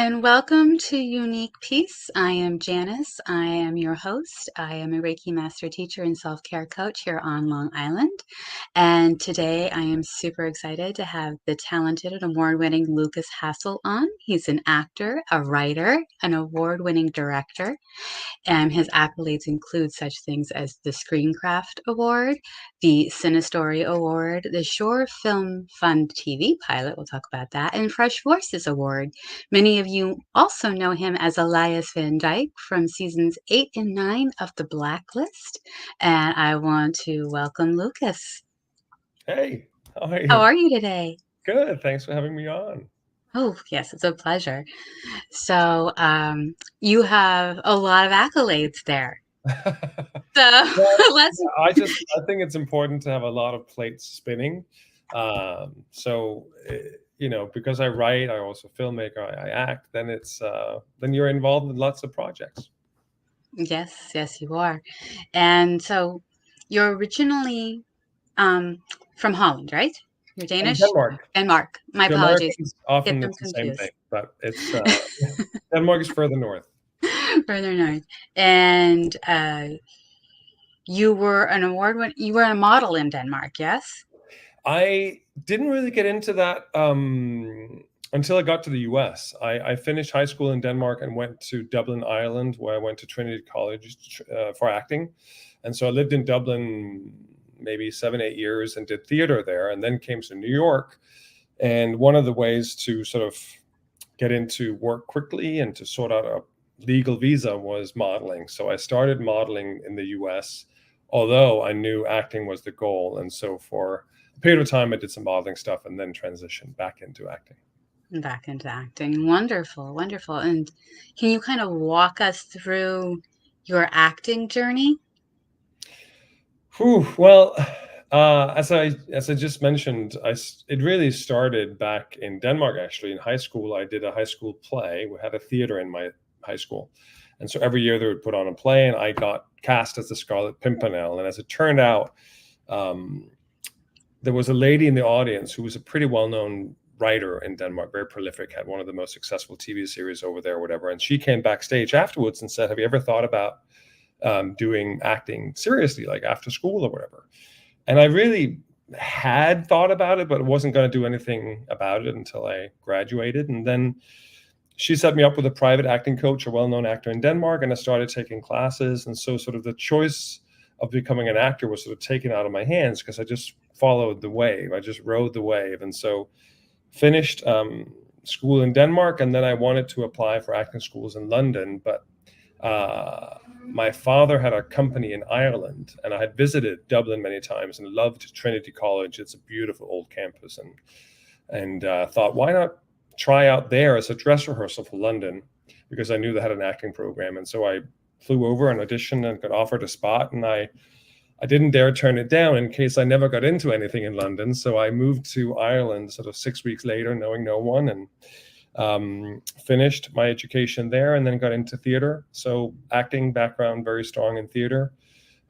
and welcome to Unique Peace. I am Janice. I am your host. I am a Reiki Master Teacher and self-care coach here on Long Island. And today I am super excited to have the talented and award-winning Lukas Hassel on. He's an actor, a writer, an award-winning director, and his accolades include such things as the Screencraft Award, the Cinestory Award, the Shore Film Fund TV pilot, we'll talk about that, and Fresh Voices Award. Many of you also know him as Elias VanDyke from seasons 8 and 9 of The Blacklist. And I want to welcome Lukas. Hey, how are How you? are you today? Good. Thanks for having me on. Oh, yes, it's a pleasure. So, you have a lot of accolades there. So, Well, let's. I think it's important to have a lot of plates spinning. Because I write, I also filmmaker, I act. Then you're involved in lots of projects. Yes, you are. And so, you're originally from Holland, right? You're And Danish? Denmark. Denmark. My To apologies. Americans, Get often them it's the same thing, confused. but it's Denmark is further north. Further north. And you were you were a model in Denmark, yes? I didn't really get into that until I got to the US. I finished high school in Denmark and went to Dublin, Ireland, where I went to Trinity College for acting. And so I lived in Dublin maybe 7-8 years and did theater there, and then came to New York. And one of the ways to sort of get into work quickly and to sort out a legal visa was modeling. So I started modeling in the US, although I knew acting was the goal. And so for a period of time, I did some modeling stuff and then transitioned back into acting. Back into acting. Wonderful, wonderful. And can you kind of walk us through your acting journey? Well, as I just mentioned, it really started back in Denmark. Actually, in high school, I did a high school play. We had a theater in my high school, and so every year they would put on a play, and I got cast as the Scarlet Pimpernel. And as it turned out, there was a lady in the audience who was a pretty well-known writer in Denmark, very prolific, had one of the most successful TV series over there, or whatever. And she came backstage afterwards and said, "Have you ever thought about doing acting seriously, like after school or whatever?" And I really had thought about it, but wasn't going to do anything about it until I graduated. And then she set me up with a private acting coach, a well-known actor in Denmark, and I started taking classes. And so sort of the choice of becoming an actor was sort of taken out of my hands because I just followed the wave. I just rode the wave. And so finished school in Denmark, and then I wanted to apply for acting schools in London, but my father had a company in Ireland, and I had visited Dublin many times and loved Trinity College. It's a beautiful old campus, and thought, why not try out there as a dress rehearsal for London, because I knew they had an acting program. And so I flew over and auditioned and got offered a spot, and I didn't dare turn it down in case I never got into anything in London. So I moved to Ireland sort of 6 weeks later, knowing no one, and finished my education there, and then got into theater. So acting background, very strong in theater.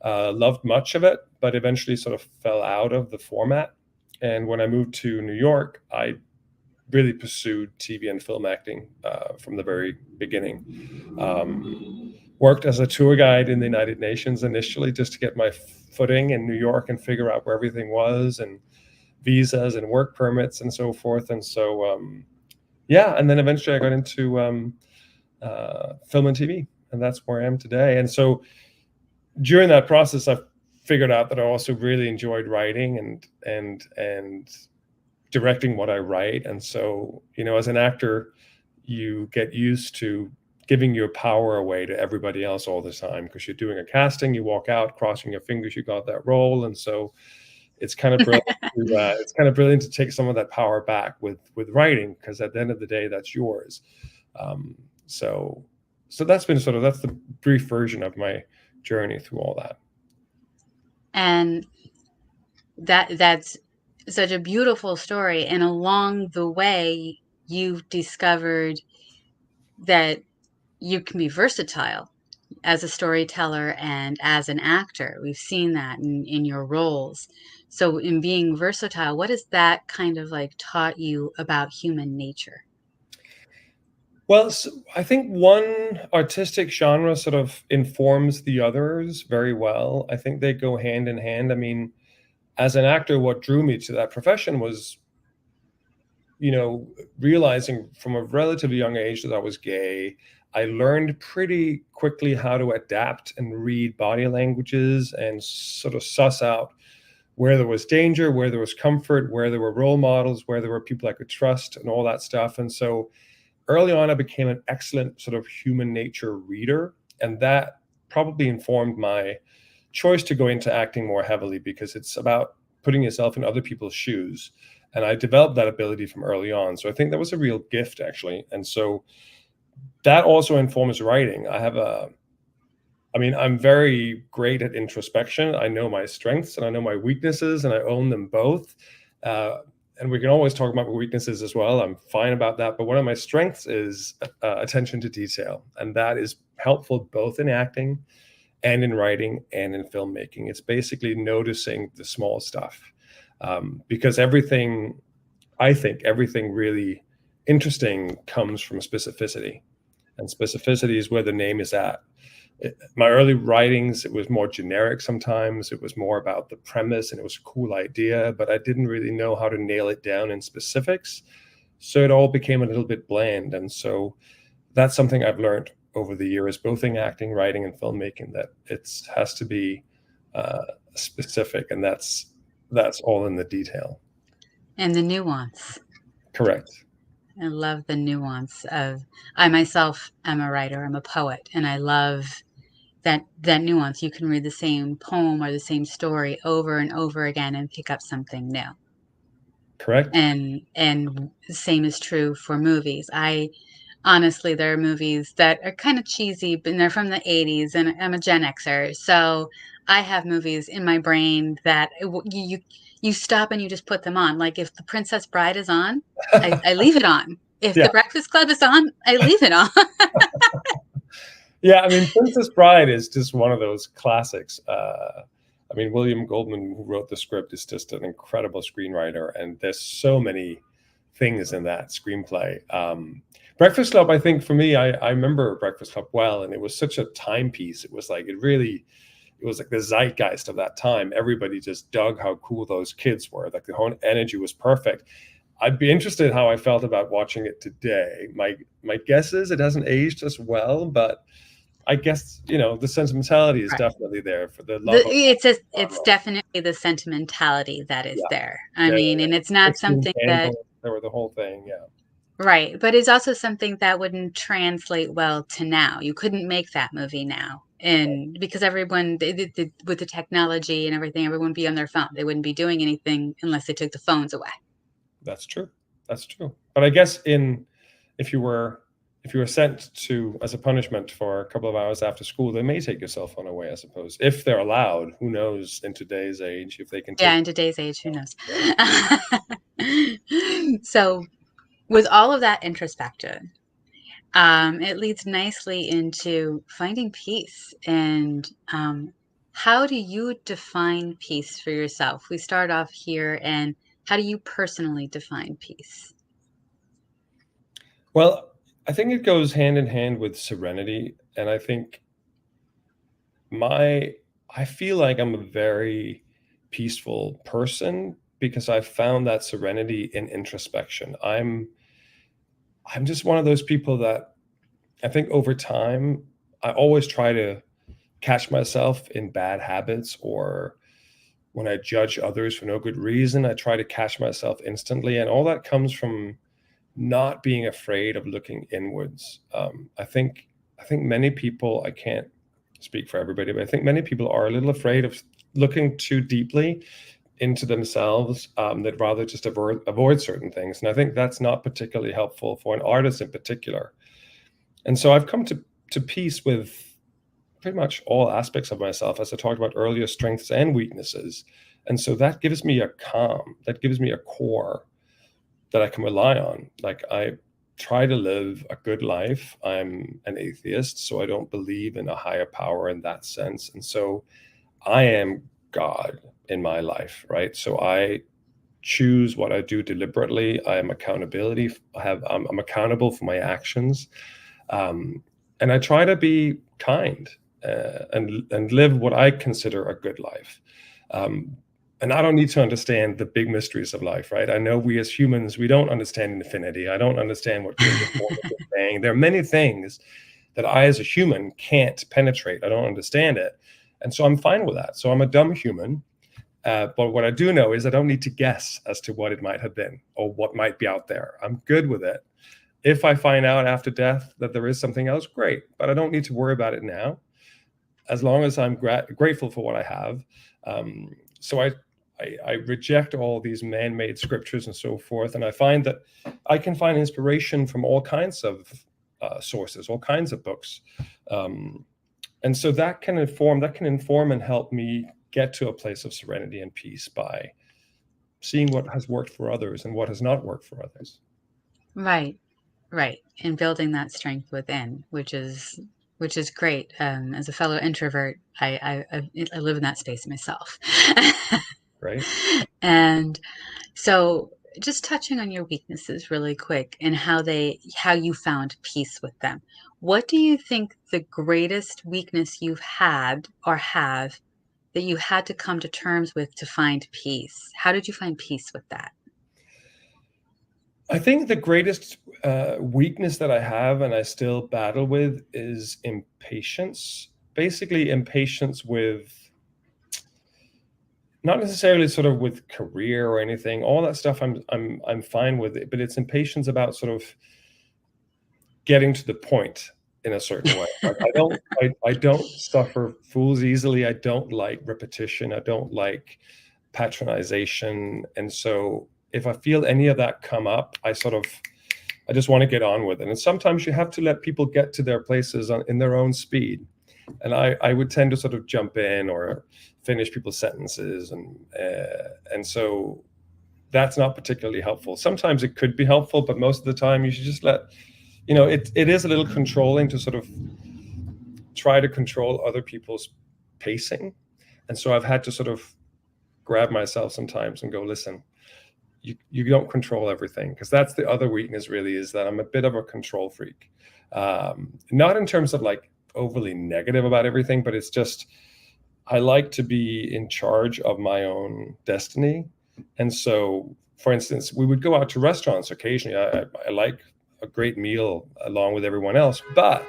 Loved much of it, but eventually sort of fell out of the format. And when I moved to New York, I really pursued TV and film acting from the very beginning. Worked as a tour guide in the United Nations initially, just to get my footing in New York and figure out where everything was, and visas and work permits and so forth. And so and then eventually I got into film and TV, and that's where I am today. And so during that process, I figured out that I also really enjoyed writing and directing what I write. And so, as an actor, you get used to giving your power away to everybody else all the time, because you're doing a casting, you walk out crossing your fingers you got that role. And so it's kind of brilliant to take some of that power back with writing, because at the end of the day, that's yours. So that's been that's the brief version of my journey through all that. And that's such a beautiful story. And along the way, you've discovered that you can be versatile as a storyteller and as an actor. We've seen that in your roles. So in being versatile, what has that kind of like taught you about human nature? Well, I think one artistic genre sort of informs the others very well. I think they go hand in hand. I mean, as an actor, what drew me to that profession was, realizing from a relatively young age that I was gay. I learned pretty quickly how to adapt and read body languages and sort of suss out where there was danger, where there was comfort, where there were role models, where there were people I could trust, and all that stuff. And so early on, I became an excellent sort of human nature reader. And that probably informed my choice to go into acting more heavily, because it's about putting yourself in other people's shoes. And I developed that ability from early on. So I think that was a real gift, actually. And so that also informs writing. I'm very great at introspection. I know my strengths and I know my weaknesses, and I own them both. And we can always talk about my weaknesses as well. I'm fine about that. But one of my strengths is attention to detail. And that is helpful both in acting and in writing and in filmmaking. It's basically noticing the small stuff. Because I think everything really interesting comes from specificity. And specificity is where the name is at. My early writings, it was more generic sometimes. It was more about the premise, and it was a cool idea, but I didn't really know how to nail it down in specifics. So it all became a little bit bland. And so that's something I've learned over the years, both in acting, writing, and filmmaking, that it has to be specific, and that's all in the detail. And the nuance. Correct. I love the nuance I myself am a writer, I'm a poet, and I love that nuance. You can read the same poem or the same story over and over again and pick up something new. Correct. And the same is true for movies. Honestly, there are movies that are kind of cheesy, but they're from the 80s, and I'm a Gen Xer. So I have movies in my brain that you stop and you just put them on. Like if The Princess Bride is on, I leave it on. If The Breakfast Club is on, I leave it on. Yeah, I mean, Princess Bride is just one of those classics. William Goldman, who wrote the script, is just an incredible screenwriter, and there's so many things in that screenplay. Breakfast Club, I think for me, I remember Breakfast Club well, and it was such a timepiece. It was like it was like the zeitgeist of that time. Everybody just dug how cool those kids were. Like the whole energy was perfect. I'd be interested how I felt about watching it today. My guess is it hasn't aged as well, but I guess, the sentimentality is definitely there for the love. It's definitely the sentimentality that is there. And it's not something that there were the whole thing. Yeah. Right. But it's also something that wouldn't translate well to now. You couldn't make that movie now. And because everyone, with the technology and everything, everyone would be on their phone. They wouldn't be doing anything unless they took the phones away. That's true. But I guess if you were sent to as a punishment for a couple of hours after school, they may take your cell phone away, I suppose, if they're allowed. Who knows in today's age if they can. In today's age, who knows? So, with all of that introspection, it leads nicely into finding peace. And how do you define peace for yourself? We start off here, and how do you personally define peace? Well, I think it goes hand in hand with serenity. And I think I feel like I'm a very peaceful person because I've found that serenity in introspection. I'm just one of those people that I think over time, I always try to catch myself in bad habits, or when I judge others for no good reason, I try to catch myself instantly. And all that comes from not being afraid of looking inwards. I think many people, I can't speak for everybody, but I think many people are a little afraid of looking too deeply into themselves. They'd rather just avoid certain things. And I think that's not particularly helpful for an artist in particular. And so I've come to peace with pretty much all aspects of myself, as I talked about earlier, strengths and weaknesses. And so that gives me a calm, that gives me a core that I can rely on. Like, I try to live a good life. I'm an atheist, so I don't believe in a higher power in that sense. And so I am God in my life, right? So I choose what I do deliberately. I'm accountable for my actions. And I try to be kind and live what I consider a good life. And I don't need to understand the big mysteries of life, right? I know we as humans, we don't understand infinity. I don't understand what goes before the Big Bang. There are many things that I as a human can't penetrate. I don't understand it. And so I'm fine with that. So I'm a dumb human. But what I do know is I don't need to guess as to what it might have been or what might be out there. I'm good with it. If I find out after death that there is something else, great. But I don't need to worry about it now, as long as I'm grateful for what I have. So I reject all these man-made scriptures and so forth. And I find that I can find inspiration from all kinds of sources, all kinds of books. And so that can inform and help me get to a place of serenity and peace by seeing what has worked for others and what has not worked for others. Right. And building that strength within, which is great. As a fellow introvert, I live in that space myself. Right. And so just touching on your weaknesses really quick and how you found peace with them. What do you think the greatest weakness you've had or have that you had to come to terms with to find peace? How did you find peace with that? I think the greatest weakness that I have and I still battle with is impatience. Basically, impatience with not necessarily sort of with career or anything. All that stuff I'm fine with it, but it's impatience about sort of getting to the point in a certain way. Like I don't suffer fools easily. I don't like repetition. I don't like patronization. And so if I feel any of that come up, I just want to get on with it. And sometimes you have to let people get to their places in their own speed. And I would tend to sort of jump in or finish people's sentences. And so that's not particularly helpful. Sometimes it could be helpful, but most of the time you should just it is a little controlling to sort of try to control other people's pacing. And so I've had to sort of grab myself sometimes and go, listen, you don't control everything, because that's the other weakness really, is that I'm a bit of a control freak. Not in terms of like overly negative about everything, but it's just, I like to be in charge of my own destiny. And so, for instance, we would go out to restaurants occasionally. I like a great meal along with everyone else, but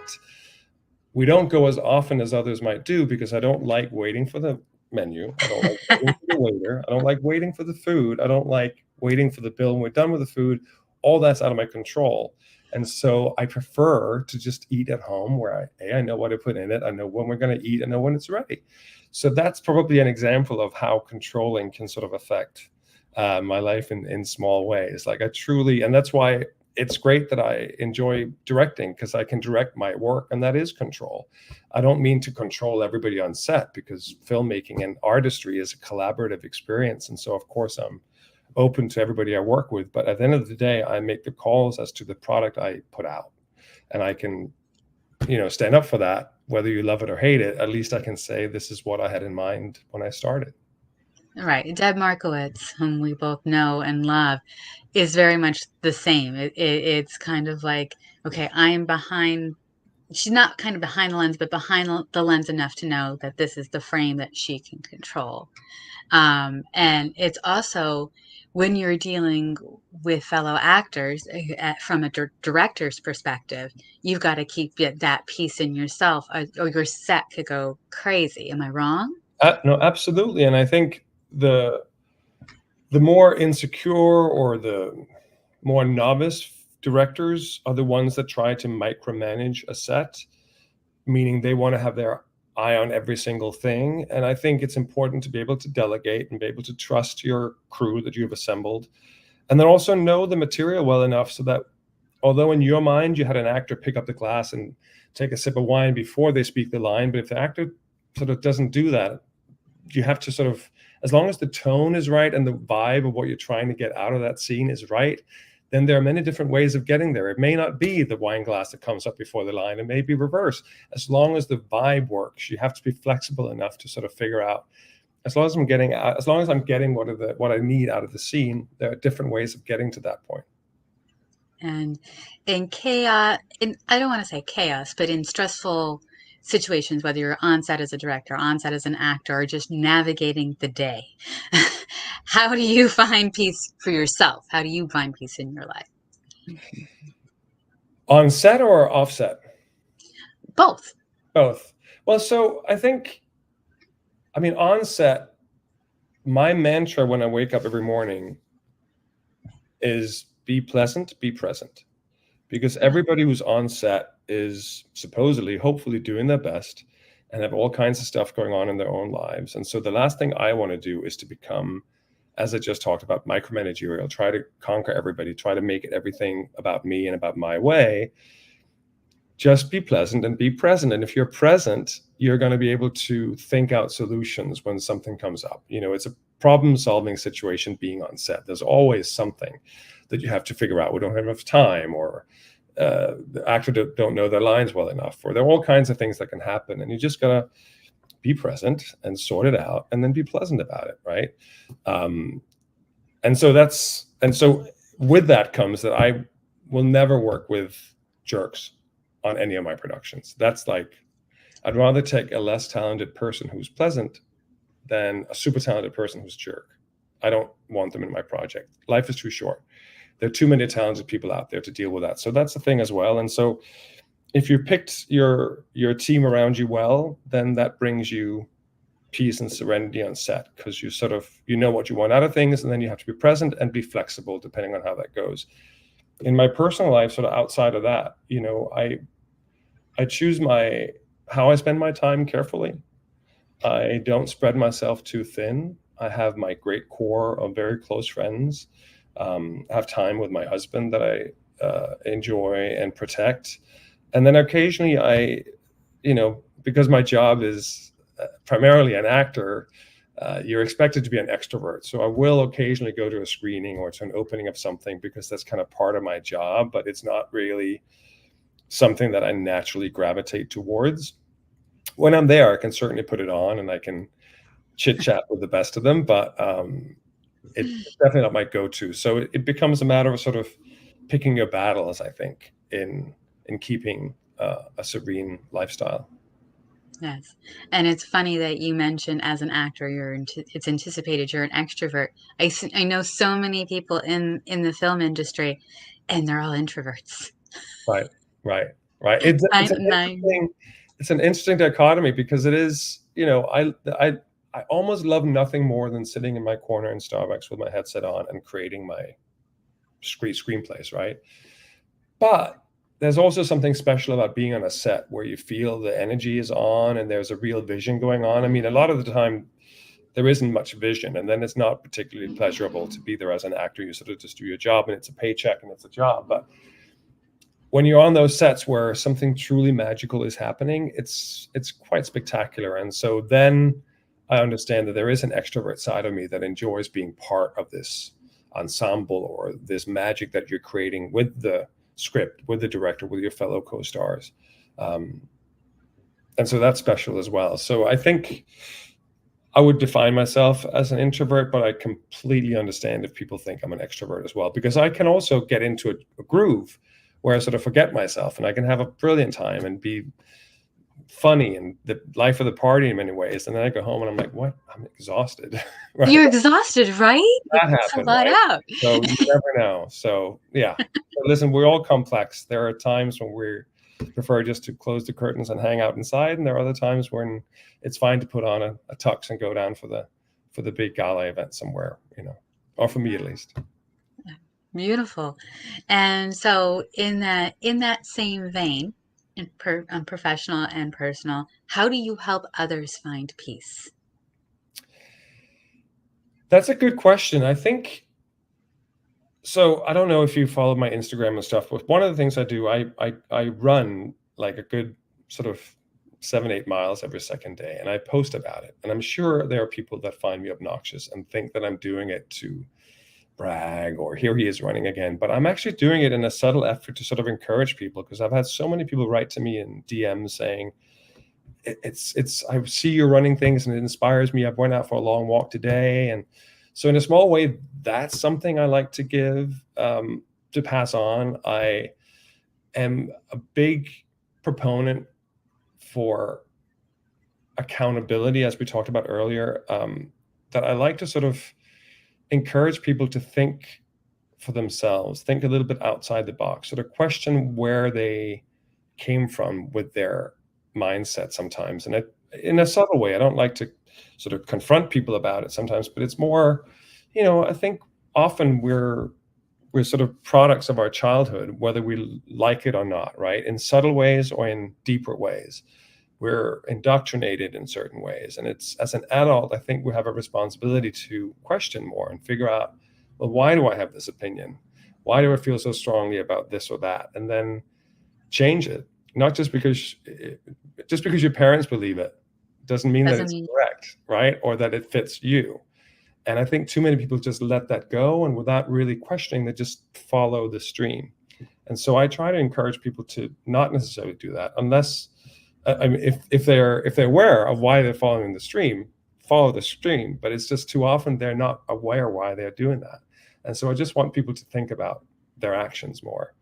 we don't go as often as others might do, because I don't like waiting for the menu. I don't like waiting for the waiter. I don't like waiting for the food. I don't like waiting for the bill when we're done with the food. All that's out of my control. And so I prefer to just eat at home, where I know what to put in it. I know when we're going to eat. I know when it's ready. So that's probably an example of how controlling can sort of affect my life in small ways. Like and that's why it's great that I enjoy directing, because I can direct my work, and that is control. I don't mean to control everybody on set, because filmmaking and artistry is a collaborative experience. And so, of course, I'm open to everybody I work with. But at the end of the day, I make the calls as to the product I put out. And I can, stand up for that, whether you love it or hate it. At least I can say, this is what I had in mind when I started. Right. Deb Markowitz, whom we both know and love, is very much the same. It's kind of like, okay, I am behind. She's not kind of behind the lens, but behind the lens enough to know that this is the frame that she can control. And it's also, when you're dealing with fellow actors from a director's perspective, you've got to keep that piece in yourself, or your set could go crazy. Am I wrong? No, absolutely. And I think the more insecure or the more novice directors are the ones that try to micromanage a set, meaning they want to have their eye on every single thing. And I think it's important to be able to delegate and be able to trust your crew that you've assembled, and then also know the material well enough so that although in your mind you had an actor pick up the glass and take a sip of wine before they speak the line, but if the actor sort of doesn't do that, you have to sort of, as long as the tone is right and the vibe of what you're trying to get out of that scene is right, then there are many different ways of getting there. It may not be the wine glass that comes up before the line. It may be reverse. As long as the vibe works, you have to be flexible enough to sort of figure out As long as I'm getting what I need out of the scene, there are different ways of getting to that point. And in chaos, I don't want to say chaos, but in stressful situations, whether you're on set as a director, on set as an actor, or just navigating the day, how do you find peace for yourself? How do you find peace in your life? On set or off set? Both. Both. Well, so on set, my mantra when I wake up every morning is be pleasant, be present. Because everybody who's on set is supposedly, hopefully doing their best and have all kinds of stuff going on in their own lives. And so the last thing I want to do is to become, as I just talked about, micromanagerial, try to conquer everybody, try to make it everything about me and about my way. Just be pleasant and be present. And if you're present, you're going to be able to think out solutions when something comes up. It's a problem-solving situation being on set. There's always something that you have to figure out. We don't have enough time, or the actor don't know their lines well enough, or there are all kinds of things that can happen. And you just got to be present and sort it out and then be pleasant about it, right? And so with that comes that I will never work with jerks on any of my productions. That's like, I'd rather take a less talented person who's pleasant than a super talented person who's a jerk. I don't want them in my project. Life is too short. There are too many talented people out there to deal with that. So that's the thing as well. And so if you picked your team around you well, then that brings you peace and serenity on set, because you know what you want out of things, and then you have to be present and be flexible depending on how that goes. In my personal life, sort of outside of that, I choose how I spend my time carefully. I don't spread myself too thin. I have my great core of very close friends. I have time with my husband that I enjoy and protect. And then occasionally because my job is primarily an actor, you're expected to be an extrovert. So I will occasionally go to a screening or to an opening of something, because that's kind of part of my job, but it's not really something that I naturally gravitate towards. When I'm there, I can certainly put it on and I can chit chat with the best of them, but it's definitely not my go-to. So it becomes a matter of sort of picking your battles, I think, in keeping a serene lifestyle. Yes. And it's funny that you mentioned as an actor, it's anticipated you're an extrovert. I know so many people in the film industry, and they're all introverts. Right. It's an interesting dichotomy, because it is, I almost love nothing more than sitting in my corner in Starbucks with my headset on and creating my screenplays, right? But there's also something special about being on a set where you feel the energy is on and there's a real vision going on. A lot of the time there isn't much vision, and then it's not particularly pleasurable to be there as an actor. You sort of just do your job, and it's a paycheck and it's a job. But when you're on those sets where something truly magical is happening, it's quite spectacular. And so then I understand that there is an extrovert side of me that enjoys being part of this ensemble or this magic that you're creating with the script, with the director, with your fellow co-stars. And so that's special as well. So I think I would define myself as an introvert, but I completely understand if people think I'm an extrovert as well, because I can also get into a groove where I sort of forget myself and I can have a brilliant time and be funny and the life of the party in many ways. And then I go home and I'm like, what? I'm exhausted. Right? You're exhausted, right? That happened. Right? Out. So you never know. So yeah. So listen, we're all complex. There are times when we prefer just to close the curtains and hang out inside. And there are other times when it's fine to put on a tux and go down for the big gala event somewhere, or for me at least. Beautiful. And so in that same vein, professional and personal, how do you help others find peace? That's a good question. I think so. I don't know if you follow my Instagram and stuff, but one of the things I do, I run like a good sort of 7-8 miles every second day, and I post about it. And I'm sure there are people that find me obnoxious and think that I'm doing it to brag or here he is running again, but I'm actually doing it in a subtle effort to sort of encourage people, because I've had so many people write to me in DMs saying, I see you running things and it inspires me. I've went out for a long walk today. And so in a small way, that's something I like to give, to pass on. I am a big proponent for accountability, as we talked about earlier, that I like to sort of encourage people to think for themselves, think a little bit outside the box, sort of question where they came from with their mindset sometimes. And in a subtle way, I don't like to sort of confront people about it sometimes, but it's more, I think often we're sort of products of our childhood, whether we like it or not, right? In subtle ways or in deeper ways. We're indoctrinated in certain ways. And it's, as an adult, I think we have a responsibility to question more and figure out, well, why do I have this opinion? Why do I feel so strongly about this or that? And then change it. Not just because your parents believe it doesn't mean that it's correct, right? Or that it fits you. And I think too many people just let that go, and without really questioning, they just follow the stream. And so I try to encourage people to not necessarily do that, unless, I mean, if they're aware of why they're following the stream, follow the stream. But it's just too often they're not aware why they're doing that. And so I just want people to think about their actions more.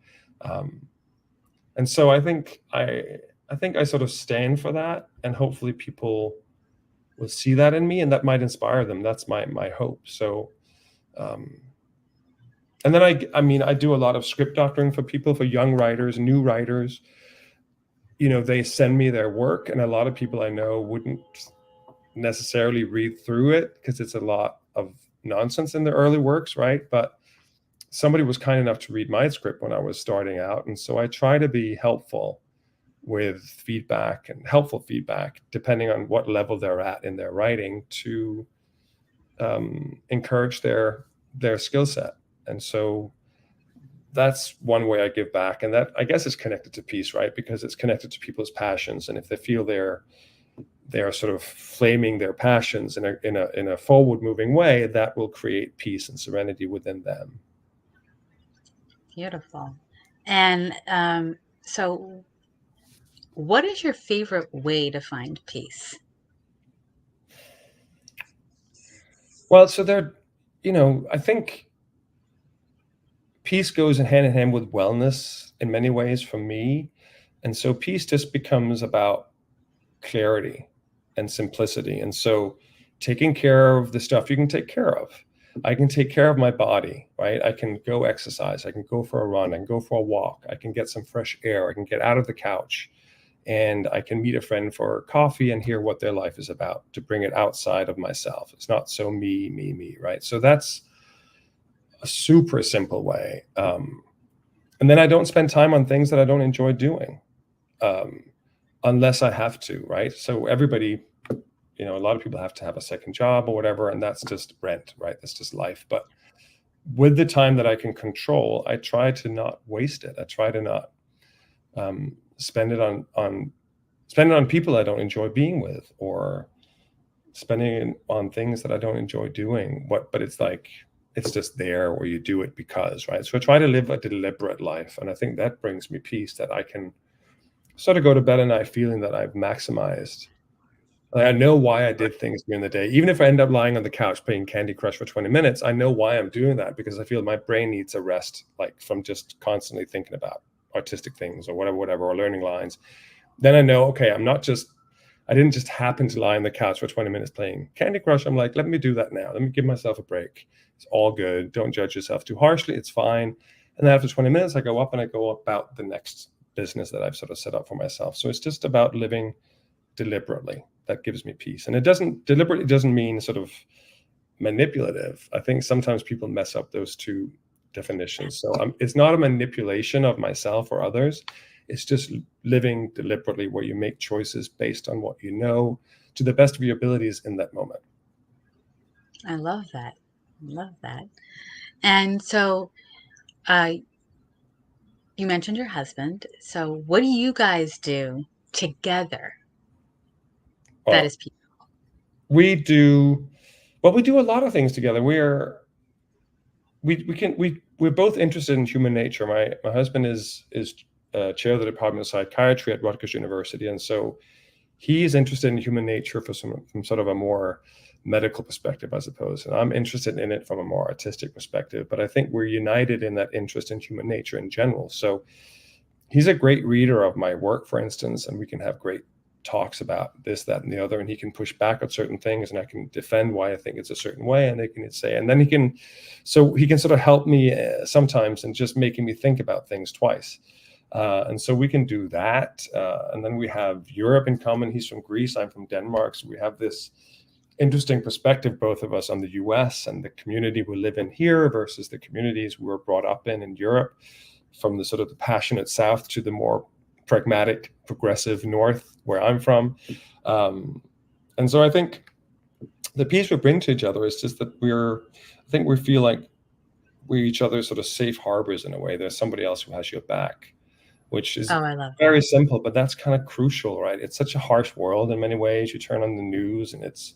And so I think I sort of stand for that, and hopefully people will see that in me, and that might inspire them. That's my hope. So, and then I do a lot of script doctoring for people, for young writers, new writers. They send me their work, and a lot of people I know wouldn't necessarily read through it because it's a lot of nonsense in the early works, right? But somebody was kind enough to read my script when I was starting out. And so I try to be helpful with feedback, and helpful feedback, depending on what level they're at in their writing, to encourage their skill set. And so that's one way I give back. And that, I guess, is connected to peace, right? Because it's connected to people's passions. And if they feel they're sort of flaming their passions in a forward moving way, that will create peace and serenity within them. Beautiful. And so what is your favorite way to find peace? Well, so I think peace goes hand in hand with wellness in many ways for me. And so peace just becomes about clarity and simplicity. And so taking care of the stuff you can take care of. I can take care of my body, right? I can go exercise. I can go for a run. I can go for a walk. I can get some fresh air. I can get out of the couch, and I can meet a friend for coffee and hear what their life is about, to bring it outside of myself. It's not so me, right? So that's a super simple way. And then I don't spend time on things that I don't enjoy doing, unless I have to, right? So everybody, a lot of people have to have a second job or whatever, and that's just rent, right? That's just life. But with the time that I can control, I try to not waste it. I try to not spend it on people I don't enjoy being with, or spending it on things that I don't enjoy doing. But it's like, it's just there, where you do it because, right? So I try to live a deliberate life, and I think that brings me peace, that I can sort of go to bed at night feeling that I've maximized. I know why I did things during the day. Even if I end up lying on the couch playing Candy Crush for 20 minutes, I know why I'm doing that, because I feel my brain needs a rest, like from just constantly thinking about artistic things or whatever, or learning lines. Then I know, okay, I didn't just happen to lie on the couch for 20 minutes playing Candy Crush. I'm like, let me do that now. Let me give myself a break. It's all good. Don't judge yourself too harshly. It's fine. And then after 20 minutes, I go up and I go about the next business that I've sort of set up for myself. So it's just about living deliberately. That gives me peace. And deliberately doesn't mean sort of manipulative. I think sometimes people mess up those two definitions. So it's not a manipulation of myself or others. It's just living deliberately, where you make choices based on what you know, to the best of your abilities in that moment. I love that. And so you mentioned your husband. So what do you guys do together that is peaceful? We do a lot of things together. We're both interested in human nature. My husband is chair of the Department of Psychiatry at Rutgers University, and so he's interested in human nature from sort of a more medical perspective, I suppose. And I'm interested in it from a more artistic perspective. But I think we're united in that interest in human nature in general. So he's a great reader of my work, for instance, and we can have great talks about this, that, and the other. And he can push back on certain things, and I can defend why I think it's a certain way. And they can say, and then he can sort of help me sometimes in just making me think about things twice. And so we can do that. And then we have Europe in common. He's from Greece, I'm from Denmark. So we have this interesting perspective, both of us, on the US and the community we live in here versus the communities we were brought up in Europe, from the sort of the passionate South to the more pragmatic, progressive North, where I'm from. And so I think the piece we bring to each other is just that we feel like we're each other's sort of safe harbors in a way. There's somebody else who has your back, which is I love very that. simple, but that's kind of crucial, right? It's such a harsh world in many ways. You turn on the news and it's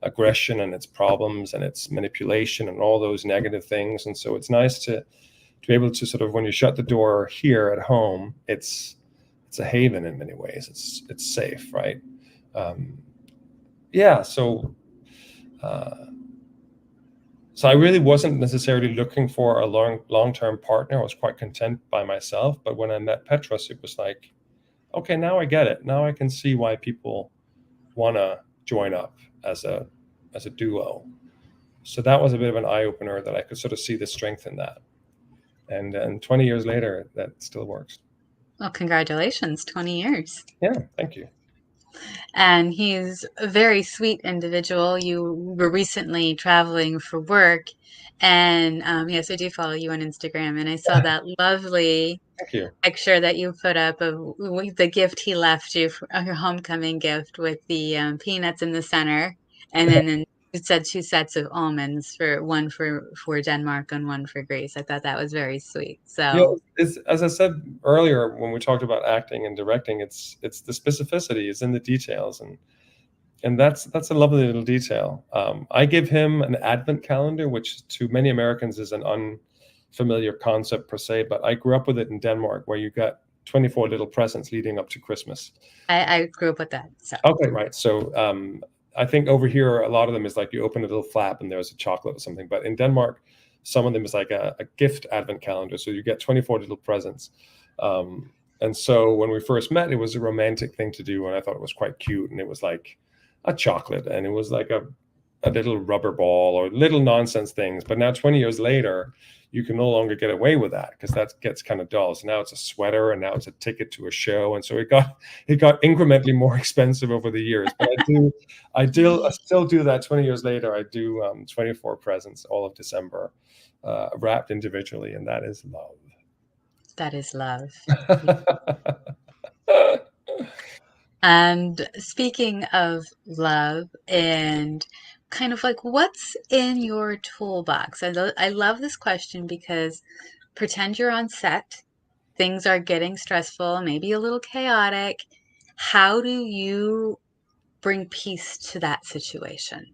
aggression and it's problems and it's manipulation and all those negative things. And so it's nice to be able to sort of, when you shut the door here at home, it's a haven in many ways. It's safe, right? So I really wasn't necessarily looking for a long-term partner. I was quite content by myself. But when I met Petros, it was like, okay, now I get it. Now I can see why people want to join up as a duo. So that was a bit of an eye-opener, that I could sort of see the strength in that. And 20 years later, that still works. Well, congratulations, 20 years. Yeah, thank you. And he's a very sweet individual. You were recently traveling for work, and yes, I do follow you on Instagram, and I saw that lovely Thank you. picture that you put up of the gift he left you, your homecoming gift, with the peanuts in the center, and then it said 2 sets of almonds, one for Denmark and one for Greece. I thought that was very sweet. So it's, as I said earlier when we talked about acting and directing, it's the specificity is in the details, and that's a lovely little detail. I give him an advent calendar, which to many Americans is an unfamiliar concept per se, but I grew up with it in Denmark, where you got 24 little presents leading up to Christmas. I grew up with that. So. Okay, right. So I think over here, a lot of them is like you open a little flap and there's a chocolate or something. But in Denmark, some of them is like a gift advent calendar. So you get 24 little presents. And so when we first met, it was a romantic thing to do. And I thought it was quite cute. And it was like a chocolate, and it was like a little rubber ball or little nonsense things. But now 20 years later, you can no longer get away with that, because that gets kind of dull. So now it's a sweater, and now it's a ticket to a show. And so it got incrementally more expensive over the years. But I still do that 20 years later. I do 24 presents all of December, wrapped individually, and that is love. That is love. And speaking of love, and kind of like, what's in your toolbox? I love this question, because pretend you're on set, things are getting stressful, maybe a little chaotic. How do you bring peace to that situation?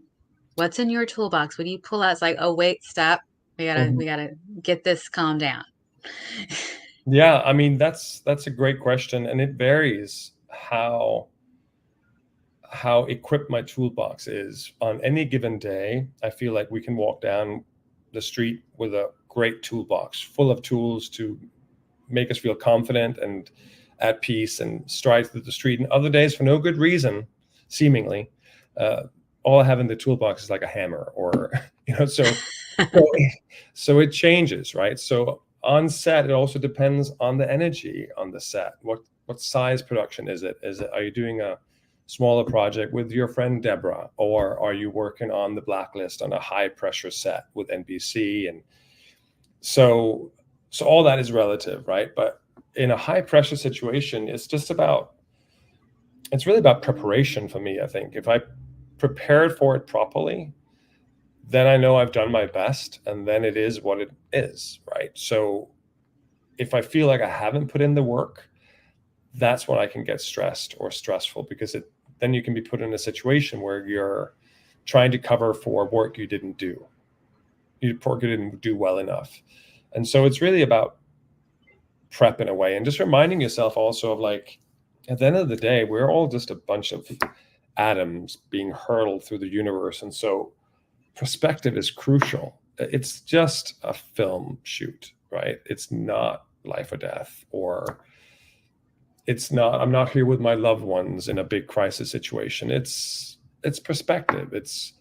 What's in your toolbox? What do you pull out? It's like, oh wait, stop. We gotta get this calmed down. Yeah, I mean, that's a great question, and it varies how equipped my toolbox is. On any given day, I feel like we can walk down the street with a great toolbox full of tools to make us feel confident and at peace and stride through the street. And other days, for no good reason, seemingly, all I have in the toolbox is like a hammer, or so it changes, right? So on set, it also depends on the energy on the set. What size production is it? Are you doing a smaller project with your friend Deborah, or are you working on the Blacklist on a high pressure set with NBC? And so all that is relative, right? But in a high pressure situation, it's really about preparation for me. I think if I prepared for it properly, then I know I've done my best, and then it is what it is, right? So if I feel like I haven't put in the work, that's when I can get stressed or stressful, because then you can be put in a situation where you're trying to cover for work you didn't do. You didn't do well enough. And so it's really about prep in a way, and just reminding yourself also of, like, at the end of the day, we're all just a bunch of atoms being hurled through the universe. And so perspective is crucial. It's just a film shoot, right? It's not life or death, or I'm not here with my loved ones in a big crisis situation. It's perspective. It's,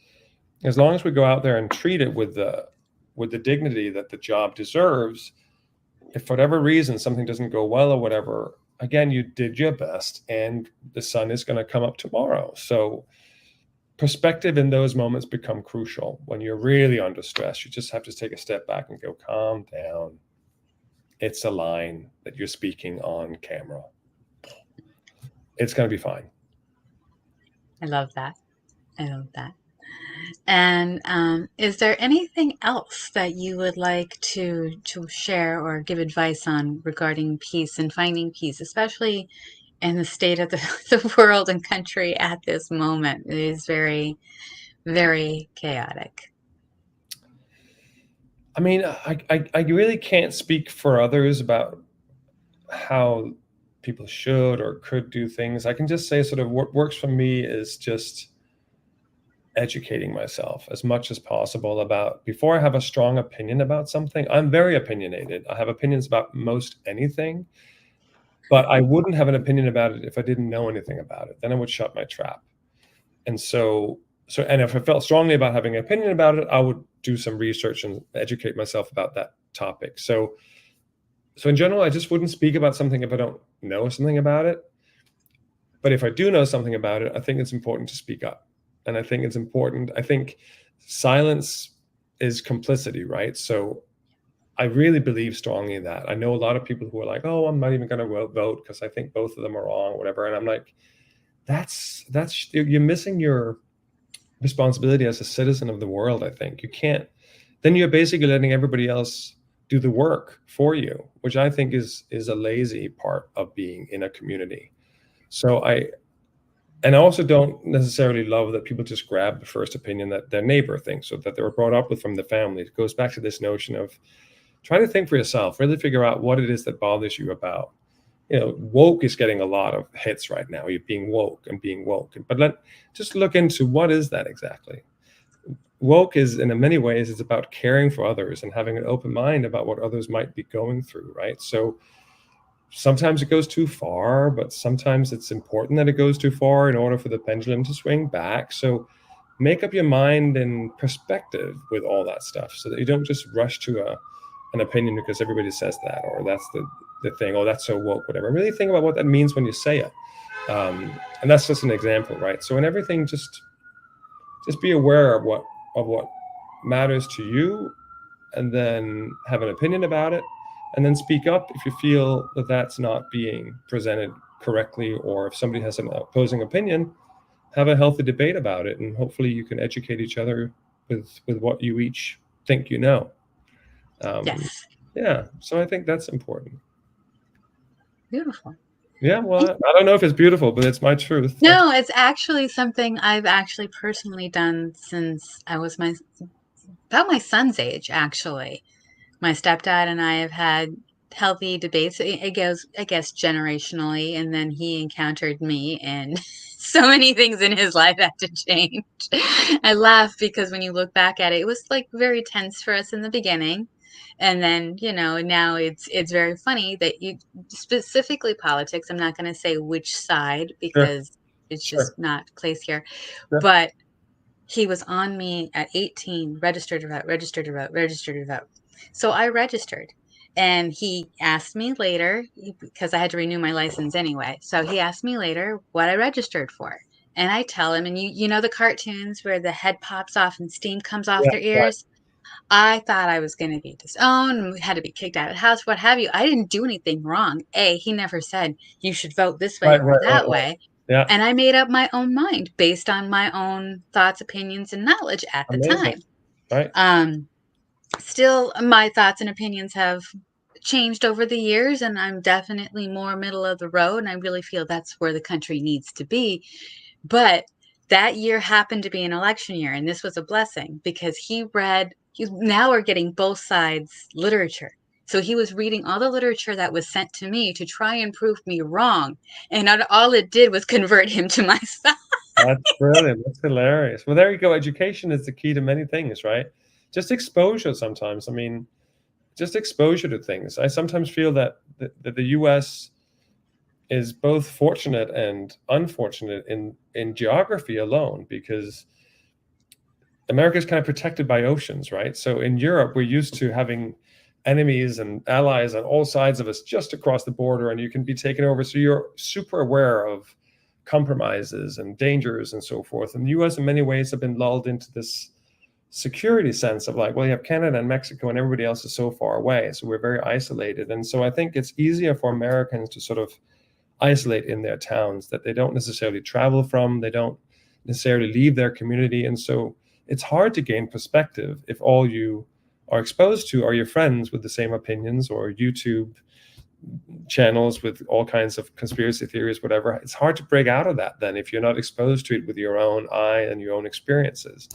as long as we go out there and treat it with the dignity that the job deserves, if for whatever reason something doesn't go well or whatever, again, you did your best and the sun is going to come up tomorrow. So perspective in those moments become crucial. When you're really under stress, you just have to take a step back and go, calm down. It's a line that you're speaking on camera. It's going to be fine. I love that. I love that. And is there anything else that you would like to share or give advice on regarding peace and finding peace, especially in the state of the world and country at this moment? It is very, very chaotic. I mean, I really can't speak for others about how people should or could do things. I can just say sort of what works for me is just educating myself as much as possible about, before I have a strong opinion about something. I'm very opinionated. I have opinions about most anything, but I wouldn't have an opinion about it if I didn't know anything about it. Then I would shut my trap. And and if I felt strongly about having an opinion about it, I would do some research and educate myself about that topic. So in general, I just wouldn't speak about something if I don't know something about it. But if I do know something about it, I think it's important to speak up. And I think it's important. I think silence is complicity, right? So I really believe strongly in that. I know a lot of people who are like, oh, I'm not even going to vote because I think both of them are wrong or whatever. And I'm like, you're missing your responsibility as a citizen of the world. I think you can't, then you're basically letting everybody else do the work for you, which I think is a lazy part of being in a community. So I also don't necessarily love that people just grab the first opinion that their neighbor thinks or that they were brought up with from the family. It goes back to this notion of try to think for yourself, really figure out what it is that bothers you about. Woke is getting a lot of hits right now. You're being woke, but just look into what is that exactly. Woke is, in many ways, it's about caring for others and having an open mind about what others might be going through, right? So sometimes it goes too far, but sometimes it's important that it goes too far in order for the pendulum to swing back. So make up your mind and perspective with all that stuff so that you don't just rush to an opinion because everybody says that, or that's the thing, oh, that's so woke, whatever. Really think about what that means when you say it. And that's just an example, right? So in everything, just be aware of what matters to you, and then have an opinion about it, and then speak up if you feel that that's not being presented correctly, or if somebody has an opposing opinion, have a healthy debate about it, and hopefully you can educate each other with what you each think you know. Yes. Yeah, so I think that's important. Beautiful. Yeah, well, I don't know if it's beautiful, but it's my truth. No, it's actually something I've actually personally done since I was about my son's age, actually. My stepdad and I have had healthy debates. It goes, I guess, generationally, and then he encountered me, and so many things in his life had to change. I laugh because when you look back at it, it was like very tense for us in the beginning. And then, now it's very funny that you, specifically politics, I'm not going to say which side because it's just not place here, but he was on me at 18, registered to vote. So I registered, and he asked me later, because I had to renew my license anyway. So he asked me later what I registered for. And I tell him, and you know the cartoons where the head pops off and steam comes off their ears? I thought I was going to be disowned, had to be kicked out of the house, what have you. I didn't do anything wrong. He never said you should vote this way or that way. Yeah. And I made up my own mind based on my own thoughts, opinions, and knowledge at the time. Right. Still, my thoughts and opinions have changed over the years, and I'm definitely more middle of the road, and I really feel that's where the country needs to be. But that year happened to be an election year, and this was a blessing because now we're getting both sides literature. So he was reading all the literature that was sent to me to try and prove me wrong. And all it did was convert him to my side. That's brilliant. That's hilarious. Well, there you go. Education is the key to many things, right? Just exposure sometimes. I mean, just exposure to things. I sometimes feel that the US is both fortunate and unfortunate in geography alone, because America is kind of protected by oceans, right? So in Europe, we're used to having enemies and allies on all sides of us just across the border, and you can be taken over. So you're super aware of compromises and dangers and so forth. And the US in many ways have been lulled into this security sense of like, well, you have Canada and Mexico and everybody else is so far away. So we're very isolated. And so I think it's easier for Americans to sort of isolate in their towns that they don't necessarily travel from, they don't necessarily leave their community. And so it's hard to gain perspective if all you are exposed to are your friends with the same opinions, or YouTube channels with all kinds of conspiracy theories, whatever. It's hard to break out of that then if you're not exposed to it with your own eye and your own experiences.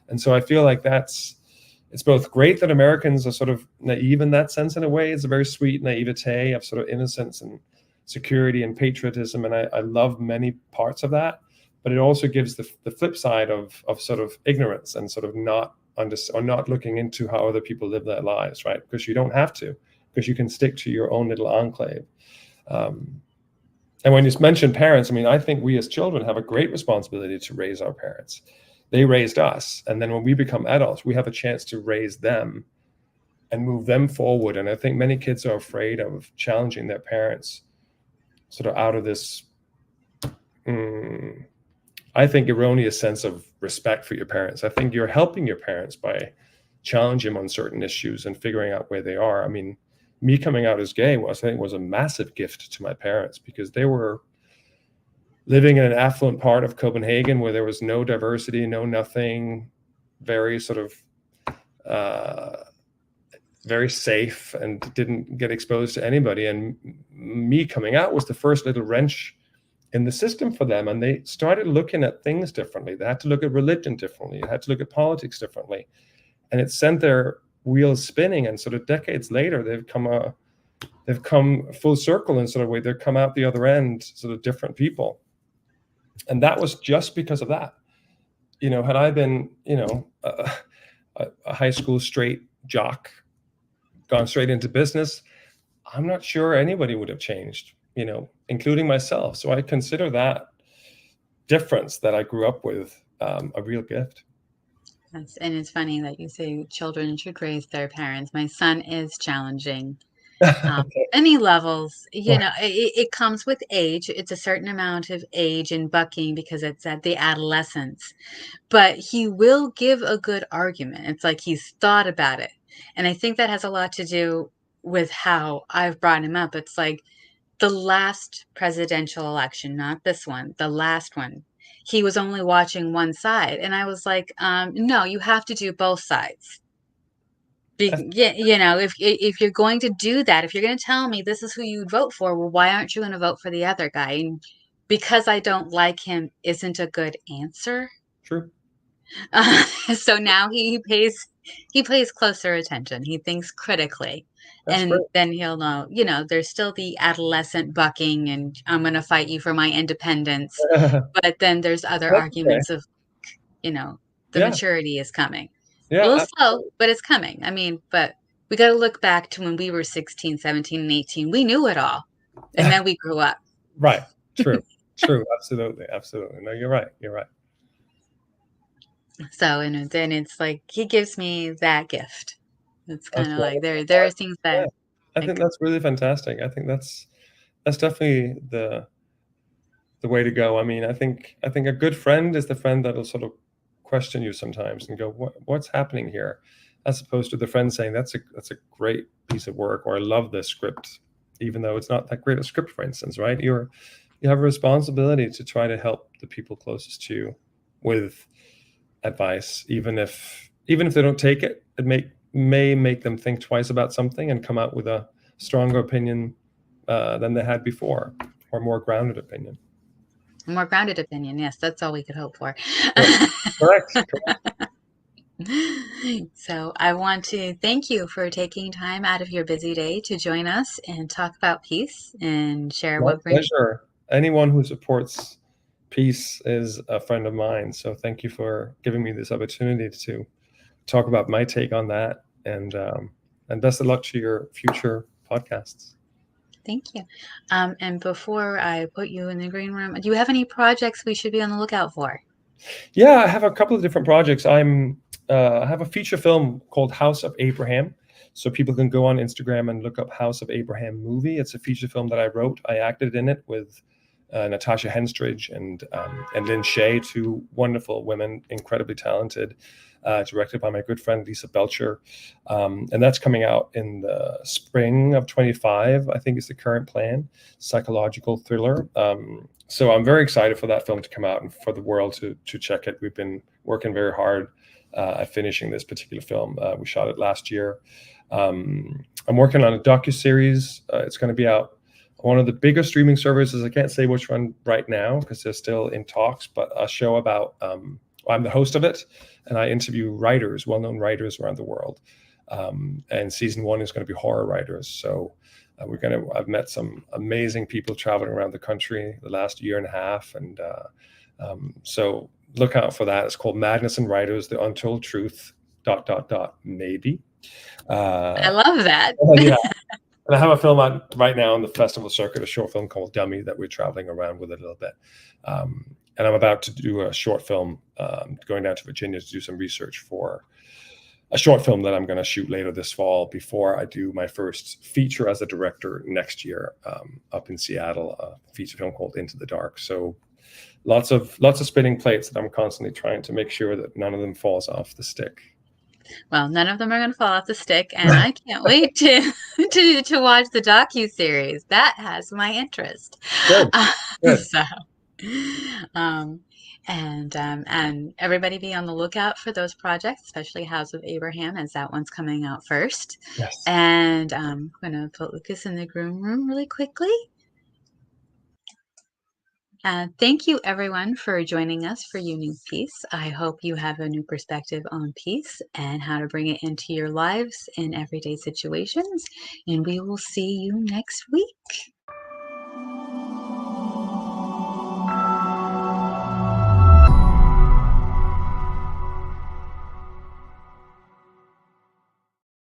And so I feel like it's both great that Americans are sort of naive in that sense. In a way, it's a very sweet naivete of sort of innocence and security and patriotism, and I love many parts of that. But it also gives the flip side of sort of ignorance and sort of not looking into how other people live their lives, right? Because you don't have to, because you can stick to your own little enclave. And when you mention parents, I mean, I think we as children have a great responsibility to raise our parents. They raised us, and then when we become adults, we have a chance to raise them and move them forward. And I think many kids are afraid of challenging their parents sort of out of this, I think, erroneous sense of respect for your parents. I think you're helping your parents by challenging them on certain issues and figuring out where they are. I mean, me coming out as gay I think was a massive gift to my parents, because they were living in an affluent part of Copenhagen where there was no diversity, no nothing, very sort of very safe, and didn't get exposed to anybody. And me coming out was the first little wrench in the system for them. And they started looking at things differently. They had to look at religion differently. They had to look at politics differently. And it sent their wheels spinning. And sort of decades later, they've come full circle in sort of way. They've come out the other end, sort of different people. And that was just because of that. You know, had I been, you know, a high school straight jock, gone straight into business, I'm not sure anybody would have changed, you know, including myself. So I consider that difference that I grew up with a real gift. And it's funny that you say children should raise their parents. My son is challenging any levels. You know, it comes with age. It's a certain amount of age in bucking because it's at the adolescence. But he will give a good argument. It's like he's thought about it. And I think that has a lot to do with how I've brought him up. It's like the last presidential election, not this one, the last one. He was only watching one side. And I was like, no, you have to do both sides. Yeah, you know, if you're going to do that, if you're going to tell me this is who you'd vote for, well, why aren't you going to vote for the other guy? And because I don't like him isn't a good answer. True. So now he pays closer attention. He thinks critically. That's And great. then he'll know, you know, there's still the adolescent bucking and I'm going to fight you for my independence. But then there's other That's okay. arguments of, you know, the Yeah. maturity is coming. Yeah. A little slow, but it's coming. I mean, but we got to look back to when we were 16, 17, and 18. We knew it all. And then we grew up. Right. True. True. Absolutely. Absolutely. No, you're right. You're right. So, and then it's like he gives me that gift. It's kind of like there are things that I think that's really fantastic. I think that's definitely the way to go. I mean, I think a good friend is the friend that'll sort of question you sometimes and go, what's happening here? As opposed to the friend saying, that's a great piece of work, or I love this script, even though it's not that great a script, for instance, right? You have a responsibility to try to help the people closest to you with advice, even if they don't take it. It may make them think twice about something and come out with a stronger opinion than they had before, or more grounded opinion. A more grounded opinion, yes, that's all we could hope for. Correct. So I want to thank you for taking time out of your busy day to join us and talk about peace and share My what brings. pleasure. Anyone who supports peace is a friend of mine. So thank you for giving me this opportunity to talk about my take on that. And best of luck to your future podcasts. Thank you. And before I put you in the green room, do you have any projects we should be on the lookout for? Yeah, I have a couple of different projects. I have a feature film called House of Abraham. So people can go on Instagram and look up House of Abraham movie. It's a feature film that I wrote. I acted in it with Natasha Henstridge and Lynn Shay, two wonderful women, incredibly talented, directed by my good friend Lisa Belcher. And that's coming out in the spring of 25, I think is the current plan, psychological thriller. So I'm very excited for that film to come out and for the world to check it. We've been working very hard at finishing this particular film. We shot it last year. I'm working on a docuseries. It's going to be out on one of the bigger streaming services. I can't say which one right now because they're still in talks, but a show about, I'm the host of it, and I interview writers, well-known writers around the world. And season 1 is going to be horror writers. So I've met some amazing people traveling around the country the last year and a half. And so look out for that. It's called Madness and Writers, The Untold Truth, ... maybe. I love that. Yeah. And I have a film out right now on the festival circuit, a short film called Dummy that we're traveling around with a little bit. And I'm about to do a short film, going down to Virginia to do some research for a short film that I'm going to shoot later this fall before I do my first feature as a director next year, up in Seattle, a feature film called Into the Dark. So lots of spinning plates that I'm constantly trying to make sure that none of them falls off the stick. Well, none of them are going to fall off the stick, and I can't wait to to watch the docu-series. That has my interest. Good. Good. So, and everybody be on the lookout for those projects, especially House of Abraham, as that one's coming out first. Yes. And I'm going to put Lucas in the groom room really quickly. Thank you, everyone, for joining us for Unique Peace. I hope you have a new perspective on peace and how to bring it into your lives in everyday situations. And we will see you next week.